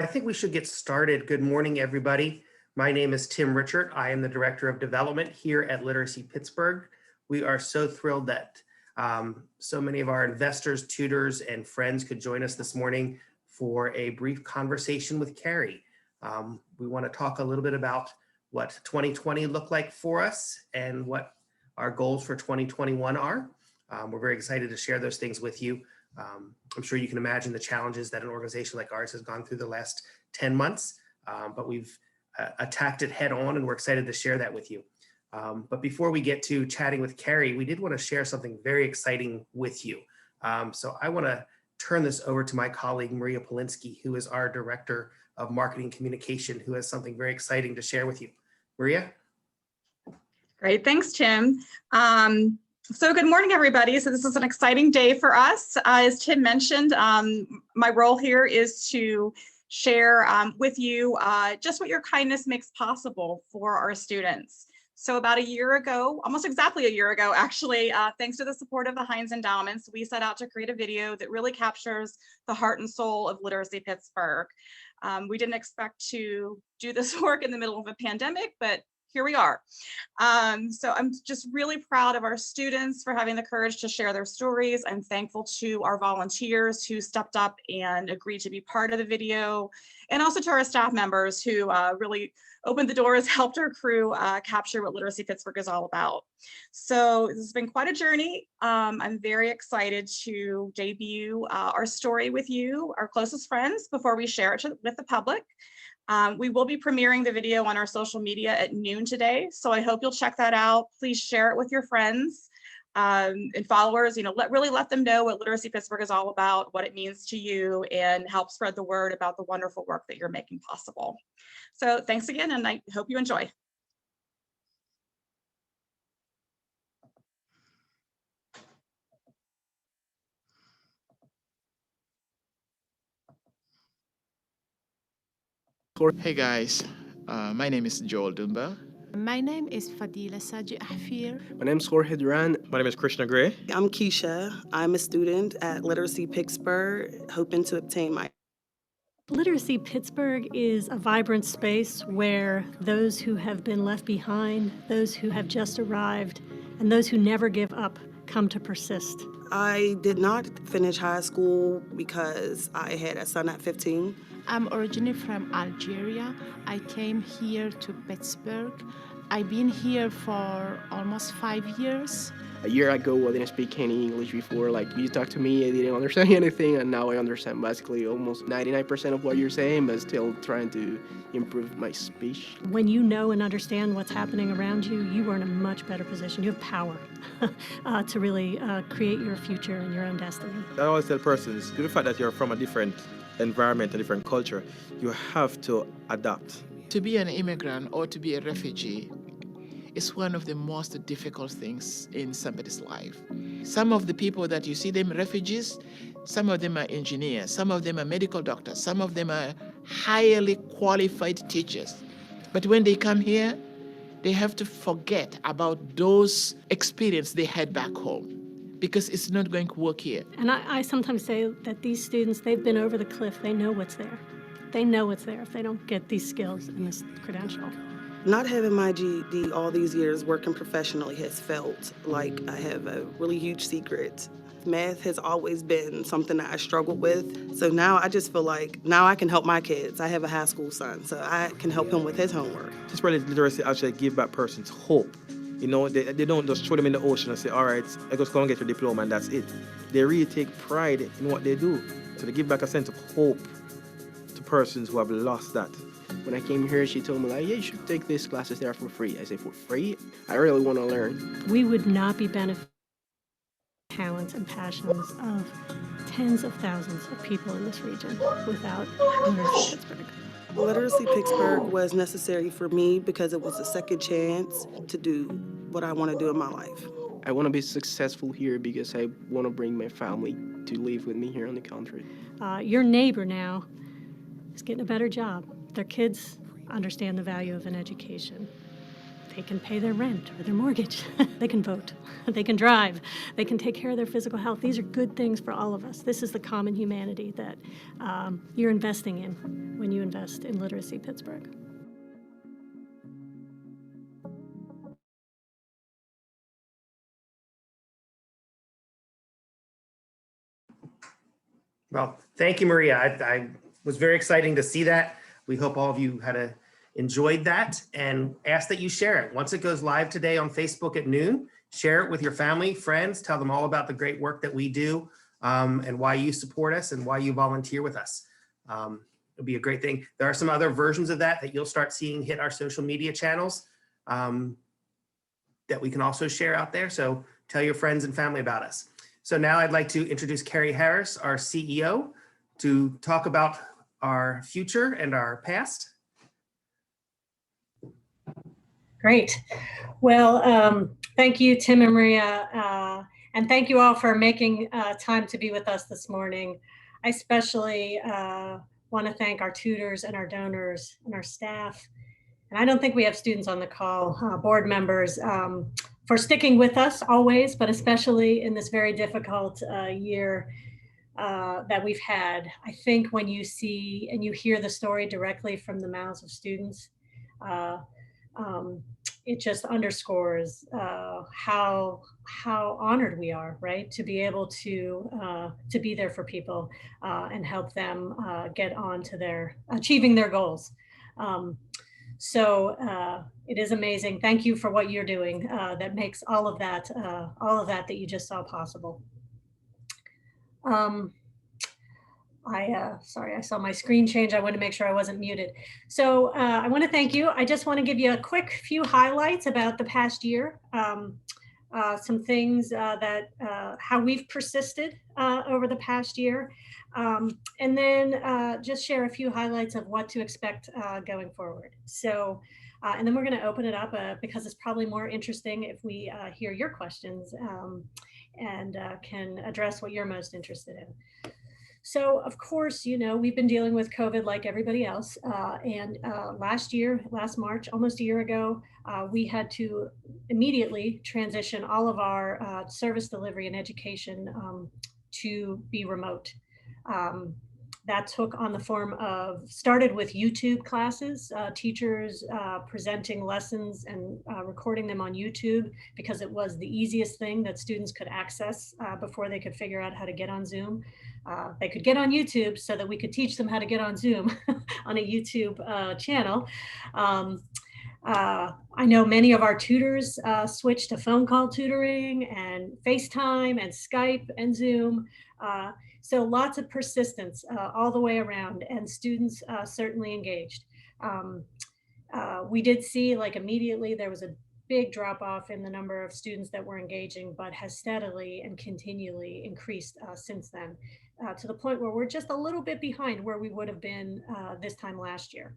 I think we should get started. Good morning, everybody. My name is Tim Richart. I am the Director of Development here at Literacy Pittsburgh. We are so thrilled that so many of our investors, tutors, and friends could join us this morning for a brief conversation with Carey. We want to talk a little bit about what 2020 looked like for us and what our goals for 2021 are. We're very excited to share those things with you. I'm sure you can imagine the challenges that an organization like ours has gone through the last 10 months, but we've attacked it head on and we're excited to share that with you. But before we get to chatting with Carey, we did want to share something very exciting with you. So I want to turn this over to my colleague, Maria Polinski, who is our Director of Marketing Communication, who has something very exciting to share with you. Maria? Great, thanks, Tim. So good morning, everybody. So this is an exciting day for us. As Tim mentioned, my role here is to share with you just what your kindness makes possible for our students. So about a year ago, almost exactly a year ago, actually, thanks to the support of the Heinz Endowments, we set out to create a video that really captures the heart and soul of Literacy Pittsburgh. We didn't expect to do this work in the middle of a pandemic, but here we are. So I'm just really proud of our students for having the courage to share their stories. I'm thankful to our volunteers who stepped up and agreed to be part of the video, and also to our staff members who really opened the doors, helped our crew capture what Literacy Pittsburgh is all about. So this has been quite a journey. I'm very excited to debut our story with you, our closest friends, before we share it with the public. We will be premiering the video on our social media at noon today, so I hope you'll check that out. Please share it with your friends and followers. Really let them know what Literacy Pittsburgh is all about, what it means to you, and help spread the word about the wonderful work that you're making possible. So thanks again, and I hope you enjoy. Hey guys, my name is Joel Dumba. My name is Fadila Saji Ahfir. My name is Jorge Duran. My name is Krishna Gray. I'm Keisha. I'm a student at Literacy Pittsburgh, hoping to obtain my. Literacy Pittsburgh is a vibrant space where those who have been left behind, those who have just arrived, and those who never give up come to persist. I did not finish high school because I had a son at 15. I'm originally from Algeria. I came here to Pittsburgh. I've been here for almost 5 years. A year ago, I didn't speak any English before. Like, you talk to me, I didn't understand anything, and now I understand basically almost 99% of what you're saying, but still trying to improve my speech. When you know and understand what's happening around you, you are in a much better position. You have power to really create your future and your own destiny. I always tell persons, due to the fact that you're from a different environment, a different culture, you have to adapt. To be an immigrant or to be a refugee is one of the most difficult things in somebody's life. Some of the people that you see them refugees, some of them are engineers, some of them are medical doctors, some of them are highly qualified teachers. But when they come here, they have to forget about those experiences they had back home, because it's not going to work here. And I sometimes say that these students, they've been over the cliff. They know what's there. They know what's there if they don't get these skills and this credential. Not having my GED all these years working professionally has felt like I have a really huge secret. Math has always been something that I struggled with. So now I just feel like now I can help my kids. I have a high school son, so I can help him with his homework. Pittsburgh Literacy actually give back persons hope. You know, they don't just throw them in the ocean and say, all right, I just go and get your diploma and that's it. They really take pride in what they do. So they give back a sense of hope to persons who have lost that. When I came here, she told me, like, yeah, you should take these classes there for free. I said, for free? I really want to learn. We would not be benefiting talents and passions of tens of thousands of people in this region without Literacy Pittsburgh. Literacy Pittsburgh was necessary for me because it was a second chance to do what I want to do in my life. I want to be successful here because I want to bring my family to live with me here in the country. Your neighbor now is getting a better job. Their kids understand the value of an education. They can pay their rent or their mortgage. They can vote. They can drive. They can take care of their physical health. These are good things for all of us. This is the common humanity that you're investing in when you invest in Literacy Pittsburgh. Well, thank you, Maria. I was very exciting to see that. We hope all of you had enjoyed that, and ask that you share it. Once it goes live today on Facebook at noon, share it with your family, friends, tell them all about the great work that we do, and why you support us and why you volunteer with us. It'll be a great thing. There are some other versions of that you'll start seeing hit our social media channels that we can also share out there. So tell your friends and family about us. So now I'd like to introduce Carey Harris, our CEO, to talk about our future and our past. Great. Well, thank you, Tim and Maria, and thank you all for making time to be with us this morning. I especially want to thank our tutors and our donors and our staff. And I don't think we have students on the call, board members, for sticking with us always, but especially in this very difficult year that we've had. I think when you see and you hear the story directly from the mouths of students, it just underscores how honored we are, right, to be able to be there for people and help them get on to their achieving their goals. So it is amazing. Thank you for what you're doing that makes all of that that you just saw possible. Sorry, I saw my screen change. I want to make sure I wasn't muted. So I want to thank you. I just want to give you a quick few highlights about the past year. Some things that how we've persisted over the past year. And then just share a few highlights of what to expect going forward. So, and then we're going to open it up because it's probably more interesting if we hear your questions and can address what you're most interested in. So, of course, you know, we've been dealing with COVID like everybody else. And last March, almost a year ago, we had to immediately transition all of our service delivery and education to be remote. That took on the form of, started with YouTube classes, teachers presenting lessons and recording them on YouTube because it was the easiest thing that students could access before they could figure out how to get on Zoom. They could get on YouTube so that we could teach them how to get on Zoom on a YouTube channel. I know many of our tutors switched to phone call tutoring and FaceTime and Skype and Zoom. So lots of persistence all the way around, and students certainly engaged. We did see, like, immediately there was a big drop off in the number of students that were engaging, but has steadily and continually increased since then, to the point where we're just a little bit behind where we would have been this time last year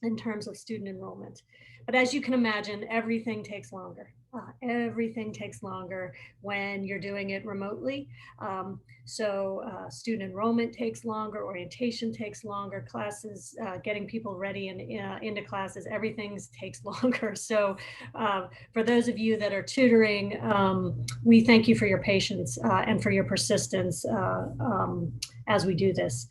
in terms of student enrollment. But as you can imagine, everything takes longer. Everything takes longer when you're doing it remotely. So student enrollment takes longer, orientation takes longer, classes, getting people ready and into classes, everything takes longer. So for those of you that are tutoring, we thank you for your patience and for your persistence as we do this.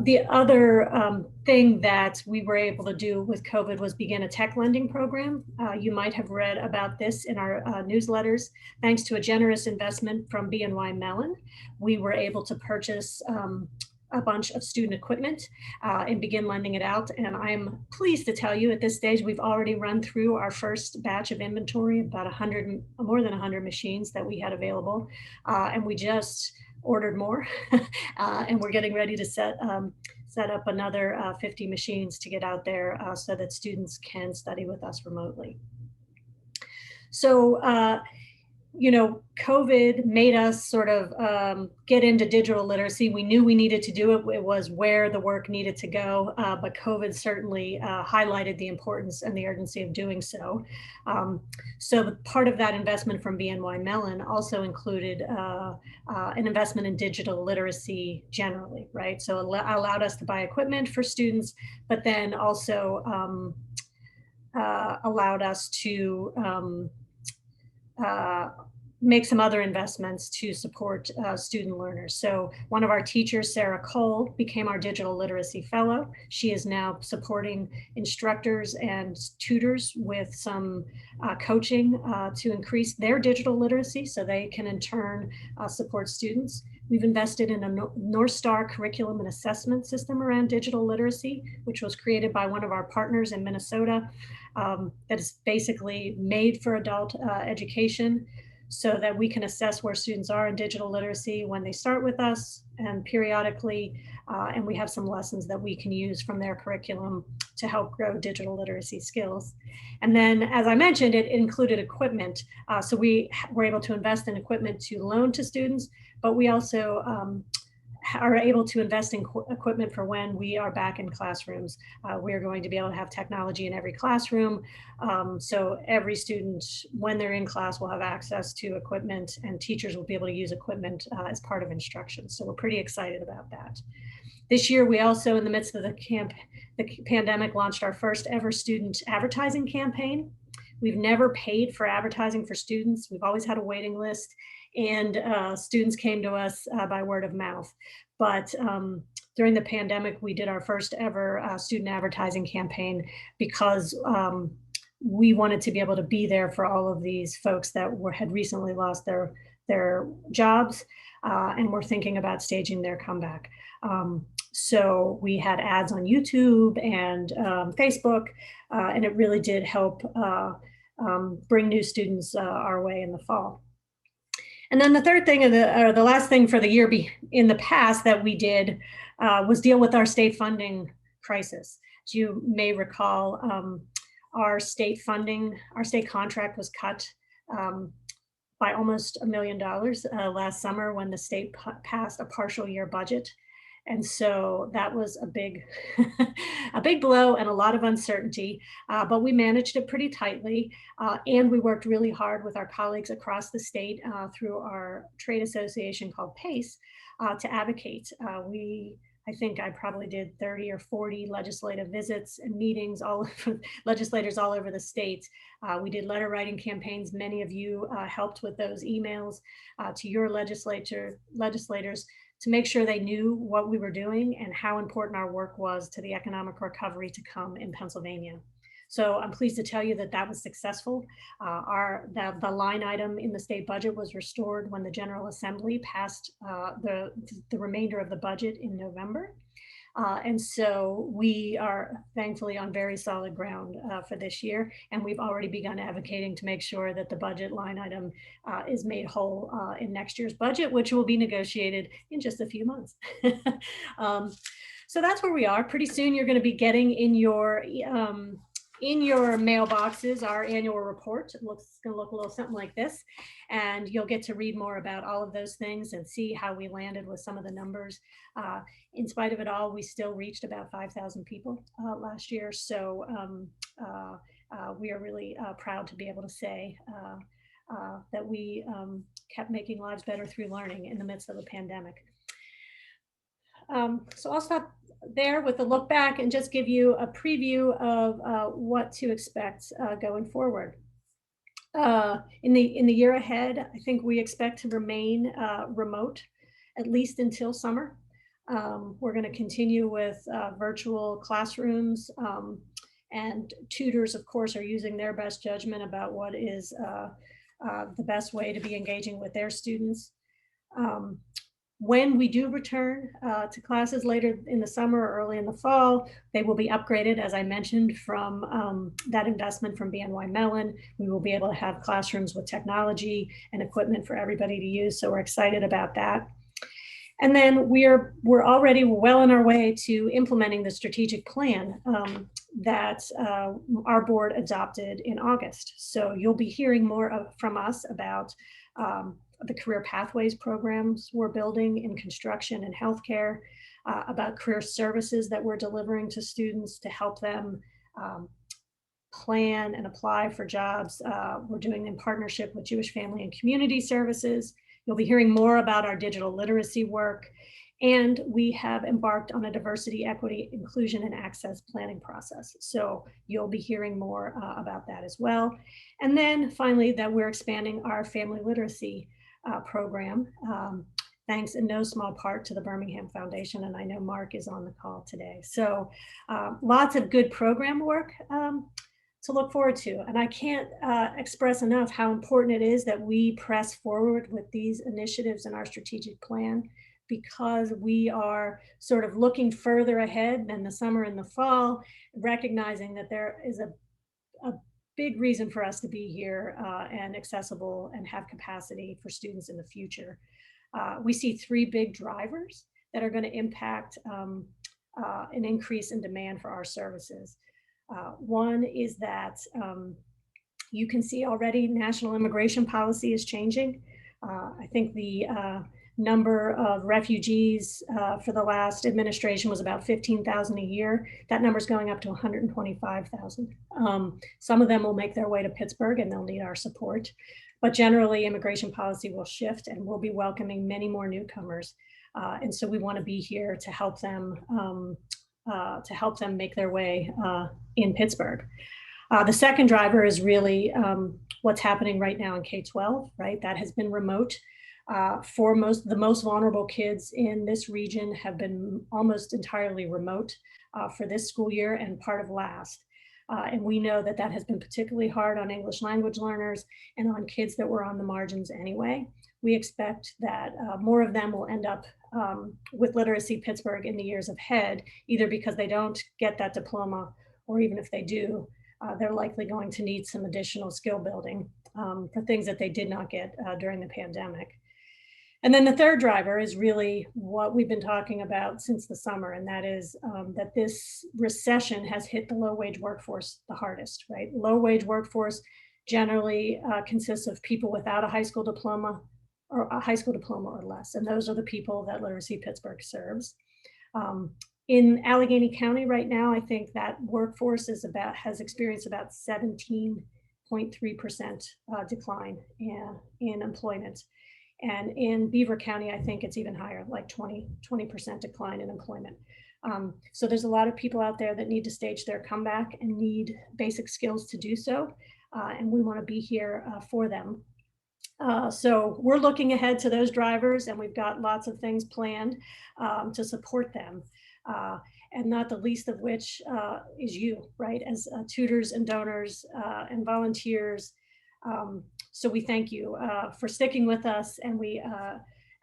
The other thing that we were able to do with COVID was begin a tech lending program. You might have read about this in our newsletters. Thanks to a generous investment from BNY Mellon, we were able to purchase a bunch of student equipment and begin lending it out. And I'm pleased to tell you at this stage, we've already run through our first batch of inventory, about more than 100 machines that we had available. And we just ordered more and we're getting ready to set up another 50 machines to get out there so that students can study with us remotely. So, you know, COVID made us sort of get into digital literacy. We knew we needed to do it. It was where the work needed to go, but COVID certainly highlighted the importance and the urgency of doing so. So part of that investment from BNY Mellon also included an investment in digital literacy generally, right? So it allowed us to buy equipment for students, but then also allowed us to make some other investments to support student learners. So one of our teachers, Sarah Cole, became our digital literacy fellow. She is now supporting instructors and tutors with some coaching to increase their digital literacy so they can in turn support students. We've invested in a North Star curriculum and assessment system around digital literacy, which was created by one of our partners in Minnesota, that is basically made for adult education, so that we can assess where students are in digital literacy when they start with us and periodically, and we have some lessons that we can use from their curriculum to help grow digital literacy skills. And then, as I mentioned, it included equipment. So we were able to invest in equipment to loan to students, but we also are able to invest in equipment for when we are back in classrooms. We are going to be able to have technology in every classroom. So every student, when they're in class, will have access to equipment, and teachers will be able to use equipment as part of instruction. So we're pretty excited about that. This year, we also, in the midst of the pandemic, launched our first ever student advertising campaign. We've never paid for advertising for students. We've always had a waiting list, and students came to us by word of mouth. But during the pandemic, we did our first ever student advertising campaign because we wanted to be able to be there for all of these folks that had recently lost their jobs and were thinking about staging their comeback. So we had ads on YouTube and Facebook, and it really did help bring new students our way in the fall. And then the third thing, or the last thing for the year in the past that we did was deal with our state funding crisis. As you may recall, our state contract was cut by almost $1 million last summer when the state passed a partial year budget. And so that was a big, a big blow and a lot of uncertainty, but we managed it pretty tightly. And we worked really hard with our colleagues across the state through our trade association called PACE to advocate. I think I probably did 30 or 40 legislative visits and meetings, all over legislators all over the state. We did letter writing campaigns. Many of you helped with those emails to your legislators to make sure they knew what we were doing and how important our work was to the economic recovery to come in Pennsylvania. So I'm pleased to tell you that that was successful. The line item in the state budget was restored when the General Assembly passed the remainder of the budget in November. And so we are thankfully on very solid ground for this year. And we've already begun advocating to make sure that the budget line item is made whole in next year's budget, which will be negotiated in just a few months. So that's where we are. Pretty soon you're going to be getting in your mailboxes our annual report. It's going to look a little something like this, and you'll get to read more about all of those things and see how we landed with some of the numbers. In spite of it all, we still reached about 5,000 people last year. So we are really proud to be able to say that we kept making lives better through learning in the midst of a pandemic. So I'll stop there with a look back and just give you a preview of what to expect going forward. In the year ahead, I think we expect to remain remote, at least until summer. We're going to continue with virtual classrooms, and tutors, of course, are using their best judgment about what is the best way to be engaging with their students. When we do return to classes later in the summer or early in the fall, they will be upgraded, as I mentioned, from that investment from BNY Mellon. We will be able to have classrooms with technology and equipment for everybody to use. So we're excited about that. And then we're already well on our way to implementing the strategic plan that our board adopted in August. So you'll be hearing more from us about the career pathways programs we're building in construction and healthcare, about career services that we're delivering to students to help them plan and apply for jobs. We're doing in partnership with Jewish Family and Community Services. You'll be hearing more about our digital literacy work And we have embarked on a diversity, equity, inclusion, and access planning process. So you'll be hearing more about that as well. And then finally, that we're expanding our family literacy program, thanks in no small part to the Birmingham Foundation. And I know Mark is on the call today. So lots of good program work to look forward to. And I can't express enough how important it is that we press forward with these initiatives in our strategic plan, because we are sort of looking further ahead than the summer and the fall, recognizing that there is a big reason for us to be here and accessible and have capacity for students in the future. We see three big drivers that are going to impact an increase in demand for our services. One is that you can see already national immigration policy is changing. I think the number of refugees for the last administration was about 15,000 a year. That number is going up to 125,000. Some of them will make their way to Pittsburgh and they'll need our support. But generally, immigration policy will shift and we'll be welcoming many more newcomers. And so we want to be here to help them make their way in Pittsburgh. The second driver is really what's happening right now in K-12, right? That has been remote. For the most vulnerable kids in this region have been almost entirely remote for this school year and part of last. And we know that that has been particularly hard on English language learners and on kids that were on the margins anyway. We expect that more of them will end up with Literacy Pittsburgh in the years ahead, either because they don't get that diploma, or even if they do, they're likely going to need some additional skill building for things that they did not get during the pandemic. And then the third driver is really what we've been talking about since the summer, and that is that this recession has hit the low-wage workforce the hardest, right? Low-wage workforce generally consists of people without a high school diploma or a high school diploma or less, and those are the people that Literacy Pittsburgh serves. In Allegheny County right now, I think that workforce has experienced about 17.3% decline in employment. And in Beaver County, I think it's even higher, like 20% decline in employment. So there's a lot of people out there that need to stage their comeback and need basic skills to do so. And we want to be here for them. So we're looking ahead to those drivers, and we've got lots of things planned to support them. And not the least of which is you, right? As tutors and donors and volunteers. So we thank you for sticking with us, and we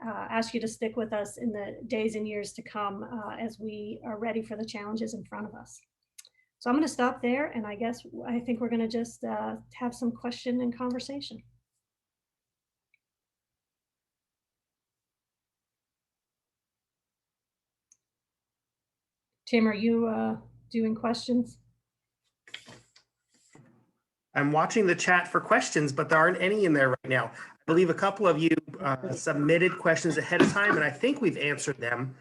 ask you to stick with us in the days and years to come as we are ready for the challenges in front of us. So I'm going to stop there, and I think we're going to just have some question and conversation. Tim, are you doing questions? I'm watching the chat for questions, but there aren't any in there right now. I believe a couple of you submitted questions ahead of time, and I think we've answered them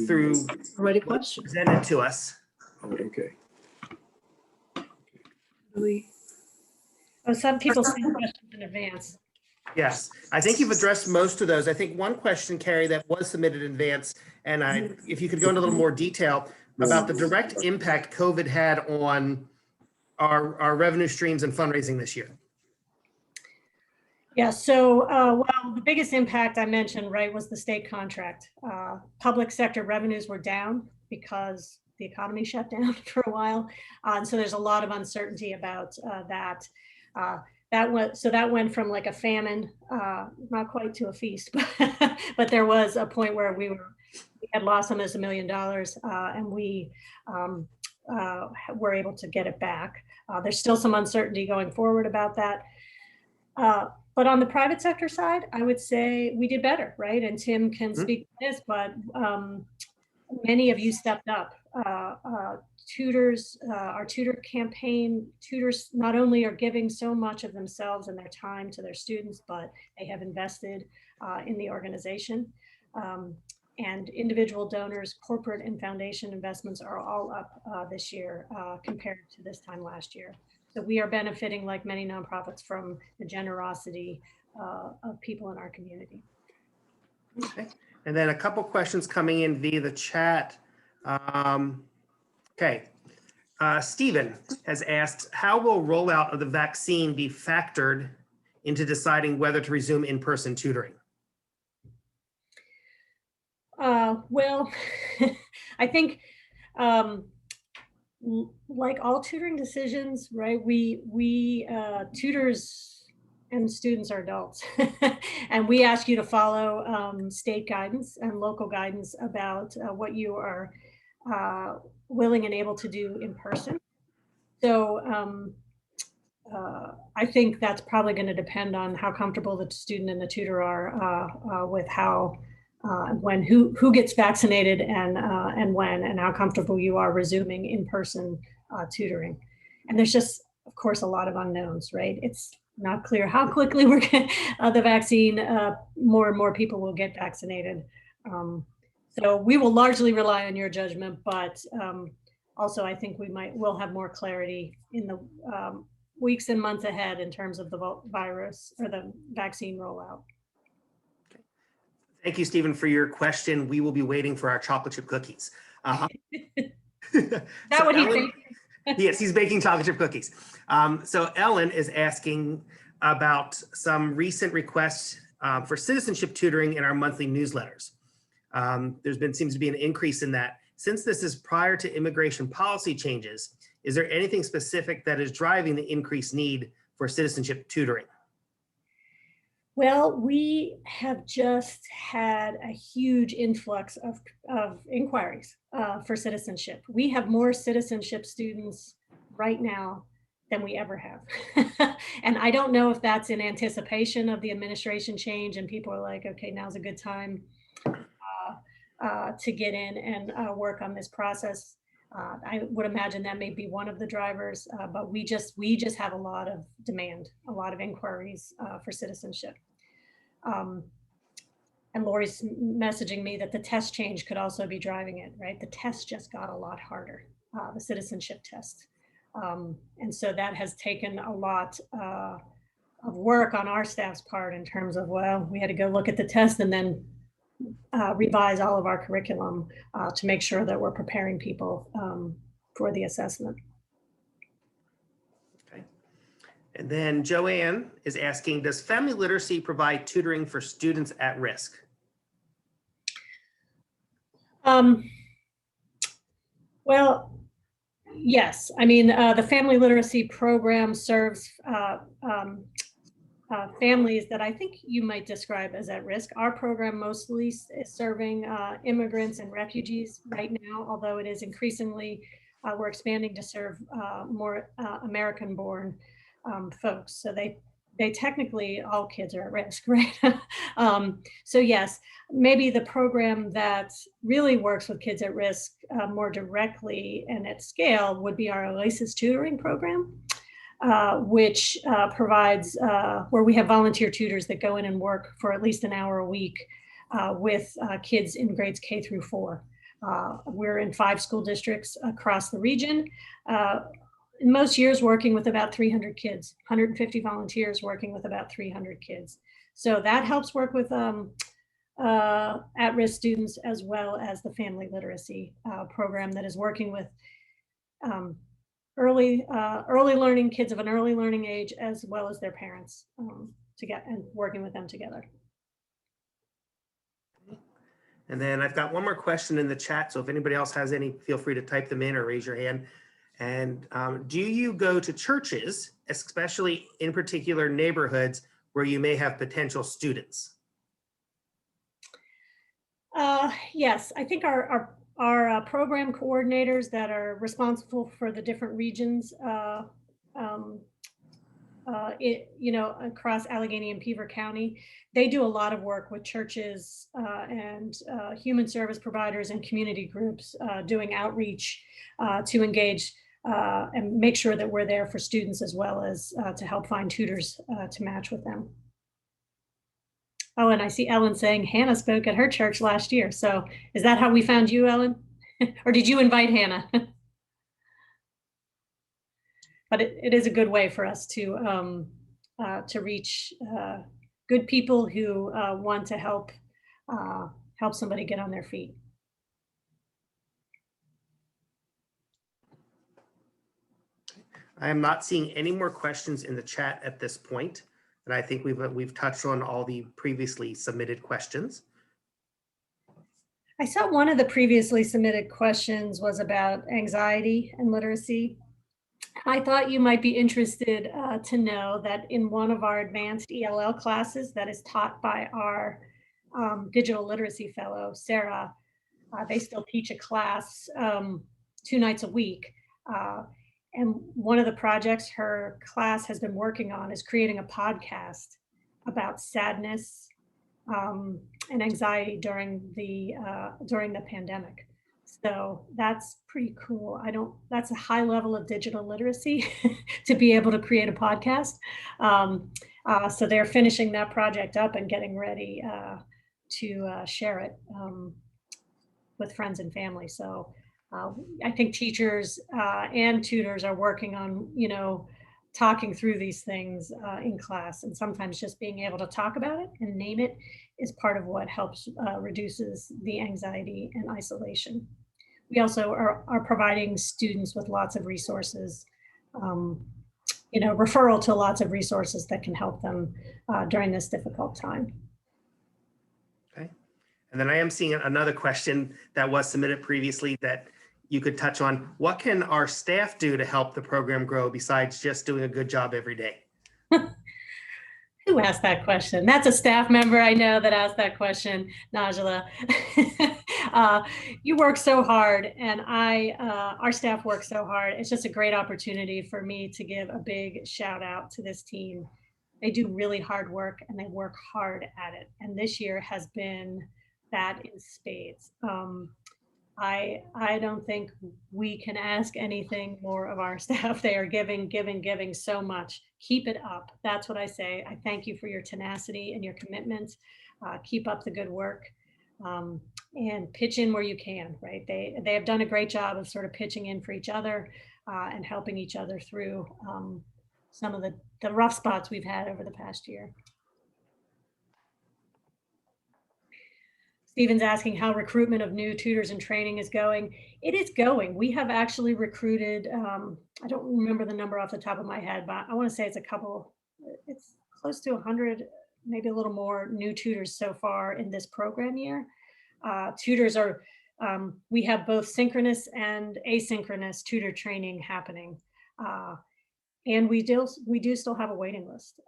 through already questions presented to us. Oh, okay. Oh, some people send questions in advance. Yes, I think you've addressed most of those. I think one question, Carrie, that was submitted in advance, and if you could go into a little more detail about the direct impact COVID had on our revenue streams and fundraising this year. Yeah, so well, the biggest impact I mentioned, right, was the state contract. Public sector revenues were down because the economy shut down for a while. And so there's a lot of uncertainty about that. That went from like a famine, not quite to a feast, but there was a point where we had lost almost $1 million, and we were able to get it back. There's still some uncertainty going forward about that. But on the private sector side, I would say we did better, right? And Tim can speak to this, but many of you stepped up. Tutors, our tutor campaign, tutors not only are giving so much of themselves and their time to their students, but they have invested in the organization. And individual donors, corporate and foundation investments are all up this year compared to this time last year. So we are benefiting, like many nonprofits, from the generosity of people in our community. Okay. And then a couple questions coming in via the chat. Okay. Stephen has asked, how will rollout of the vaccine be factored into deciding whether to resume in-person tutoring? Well, I think like all tutoring decisions, right? We tutors and students are adults, and we ask you to follow state guidance and local guidance about what you are willing and able to do in person. So I think that's probably going to depend on how comfortable the student and the tutor are with how who gets vaccinated and when, and how comfortable you are resuming in-person tutoring. And there's just, of course, a lot of unknowns, right? It's not clear how quickly we're going the vaccine, more and more people will get vaccinated. So we will largely rely on your judgment, but also I think we'll have more clarity in the weeks and months ahead in terms of the virus or the vaccine rollout. Thank you, Stephen, for your question. We will be waiting for our chocolate chip cookies. That would he Yes, he's baking chocolate chip cookies. So Ellen is asking about some recent requests for citizenship tutoring in our monthly newsletters. Seems to be an increase in that. Since this is prior to immigration policy changes, is there anything specific that is driving the increased need for citizenship tutoring? Well, we have just had a huge influx of inquiries for citizenship. We have more citizenship students right now than we ever have. And I don't know if that's in anticipation of the administration change and people are like, okay, now's a good time to get in and work on this process. I would imagine that may be one of the drivers, but we just have a lot of demand, a lot of inquiries for citizenship. And Lori's messaging me that the test change could also be driving it, right? The test just got a lot harder, the citizenship test. And so that has taken a lot of work on our staff's part in terms of, well, we had to go look at the test and then revise all of our curriculum to make sure that we're preparing people for the assessment. Okay. And then Joanne is asking, does family literacy provide tutoring for students at risk? Well, yes. I mean, the family literacy program serves families that I think you might describe as at risk. Our program mostly is serving immigrants and refugees right now, although it is increasingly, we're expanding to serve more American-born folks. So they technically, all kids are at risk, right? So yes, maybe the program that really works with kids at risk more directly and at scale would be our Oasis tutoring program. Which provides where we have volunteer tutors that go in and work for at least an hour a week with kids in grades K through 4. We're in 5 school districts across the region. In most years working with about 300 kids, 150 volunteers working with about 300 kids. So that helps work with at-risk students as well as the family literacy program that is working with early learning kids of an early learning age, as well as their parents and working with them together. And then I've got one more question in the chat. So if anybody else has any, feel free to type them in or raise your hand. And do you go to churches, especially in particular neighborhoods where you may have potential students? Yes, I think our program coordinators that are responsible for the different regions, across Allegheny and Beaver County, they do a lot of work with churches and human service providers and community groups doing outreach to engage and make sure that we're there for students as well as to help find tutors to match with them. Oh, and I see Ellen saying Hannah spoke at her church last year. So is that how we found you, Ellen? Or did you invite Hannah? But it is a good way for us to reach good people who want to help help somebody get on their feet. I am not seeing any more questions in the chat at this point, and I think we've touched on all the previously submitted questions. I saw one of the previously submitted questions was about anxiety and literacy. I thought you might be interested to know that in one of our advanced ELL classes that is taught by our digital literacy fellow, Sarah, they still teach a class 2 nights a week. And one of the projects her class has been working on is creating a podcast about sadness and anxiety during the pandemic. So that's pretty cool. That's a high level of digital literacy to be able to create a podcast. So they're finishing that project up and getting ready to share it with friends and family. So I think teachers and tutors are working on, talking through these things in class, and sometimes just being able to talk about it and name it is part of what helps reduces the anxiety and isolation. We also are providing students with lots of resources, referral to lots of resources that can help them during this difficult time. Okay. And then I am seeing another question that was submitted previously that you could touch on. What can our staff do to help the program grow besides just doing a good job every day? Who asked that question? That's a staff member I know that asked that question, Najla. You work so hard, and our staff works so hard. It's just a great opportunity for me to give a big shout out to this team. They do really hard work, and they work hard at it. And this year has been that in spades. I don't think we can ask anything more of our staff. They are giving so much. Keep it up. That's what I say. I thank you for your tenacity and your commitment. Keep up the good work and pitch in where you can, right? They have done a great job of sort of pitching in for each other and helping each other through some of the rough spots we've had over the past year. Stephen's asking how recruitment of new tutors and training is going. It is going. We have actually recruited, I don't remember the number off the top of my head, but I want to say it's it's close to 100, maybe a little more new tutors so far in this program year. Tutors are, we have both synchronous and asynchronous tutor training happening. And we do still have a waiting list.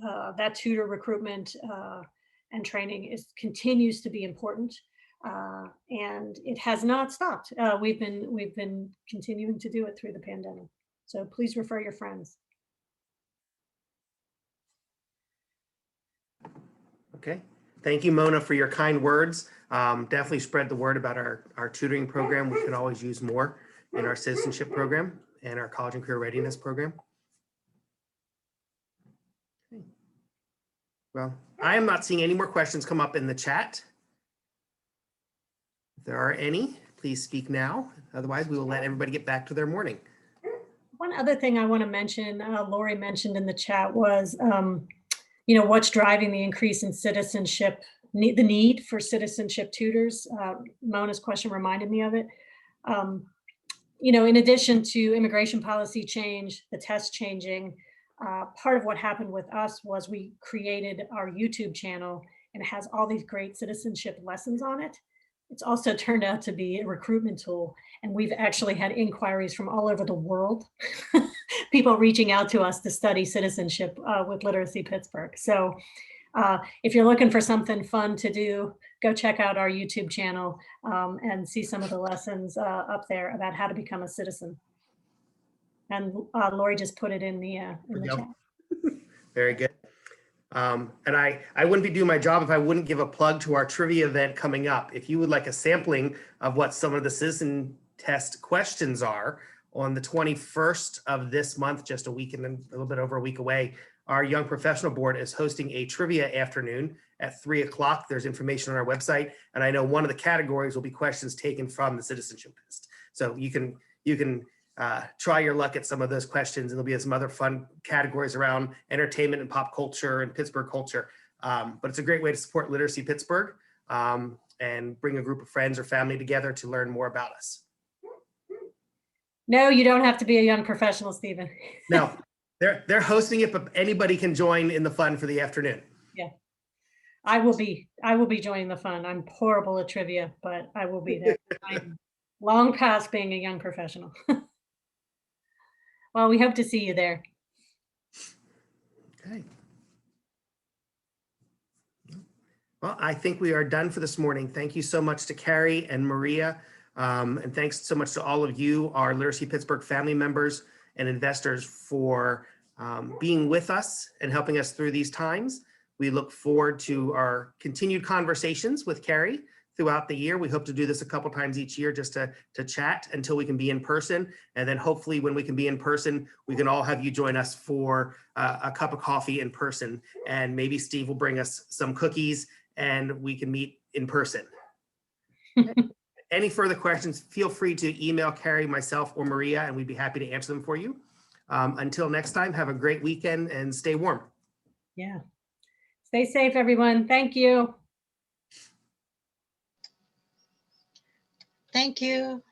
That tutor recruitment and training continues to be important, and it has not stopped. We've been continuing to do it through the pandemic. So please refer your friends. Okay, thank you, Mona, for your kind words. Definitely spread the word about our tutoring program. We could always use more in our citizenship program and our college and career readiness program. Okay. Well, I am not seeing any more questions come up in the chat. If there are any, please speak now. Otherwise, we will let everybody get back to their morning. One other thing I want to mention, Lori mentioned in the chat was, what's driving the increase in citizenship, the need for citizenship tutors. Mona's question reminded me of it. In addition to immigration policy change, the test changing, part of what happened with us was we created our YouTube channel, and it has all these great citizenship lessons on it. It's also turned out to be a recruitment tool, and we've actually had inquiries from all over the world, people reaching out to us to study citizenship with Literacy Pittsburgh. So if you're looking for something fun to do, go check out our YouTube channel and see some of the lessons up there about how to become a citizen. And Lori just put it in the chat. Very good. And I wouldn't be doing my job if I wouldn't give a plug to our trivia event coming up. If you would like a sampling of what some of the citizen test questions are, on the 21st of this month, just a week and a little bit over a week away, our Young Professional Board is hosting a trivia afternoon at 3 o'clock. There's information on our website. And I know one of the categories will be questions taken from the citizenship test. So you can try your luck at some of those questions, and there'll be some other fun categories around entertainment and pop culture and Pittsburgh culture But it's a great way to support Literacy Pittsburgh and bring a group of friends or family together to learn more about us. No, you don't have to be a young professional, Stephen. No, they're hosting it, but anybody can join in the fun for the afternoon. Yeah, I will be joining the fun. I'm horrible at trivia, but I will be there. I'm long past being a young professional. Well, we hope to see you there. Okay. Well, I think we are done for this morning. Thank you so much to Carrie and Maria. And thanks so much to all of you, our Literacy Pittsburgh family members and investors, for being with us and helping us through these times. We look forward to our continued conversations with Carrie throughout the year. We hope to do this a couple times each year just to chat until we can be in person. And then hopefully when we can be in person, we can all have you join us for a cup of coffee in person. And maybe Steve will bring us some cookies and we can meet in person. Any further questions, feel free to email Carrie, myself, or Maria, and we'd be happy to answer them for you. Until next time, have a great weekend and stay warm. Yeah. Stay safe, everyone. Thank you. Thank you.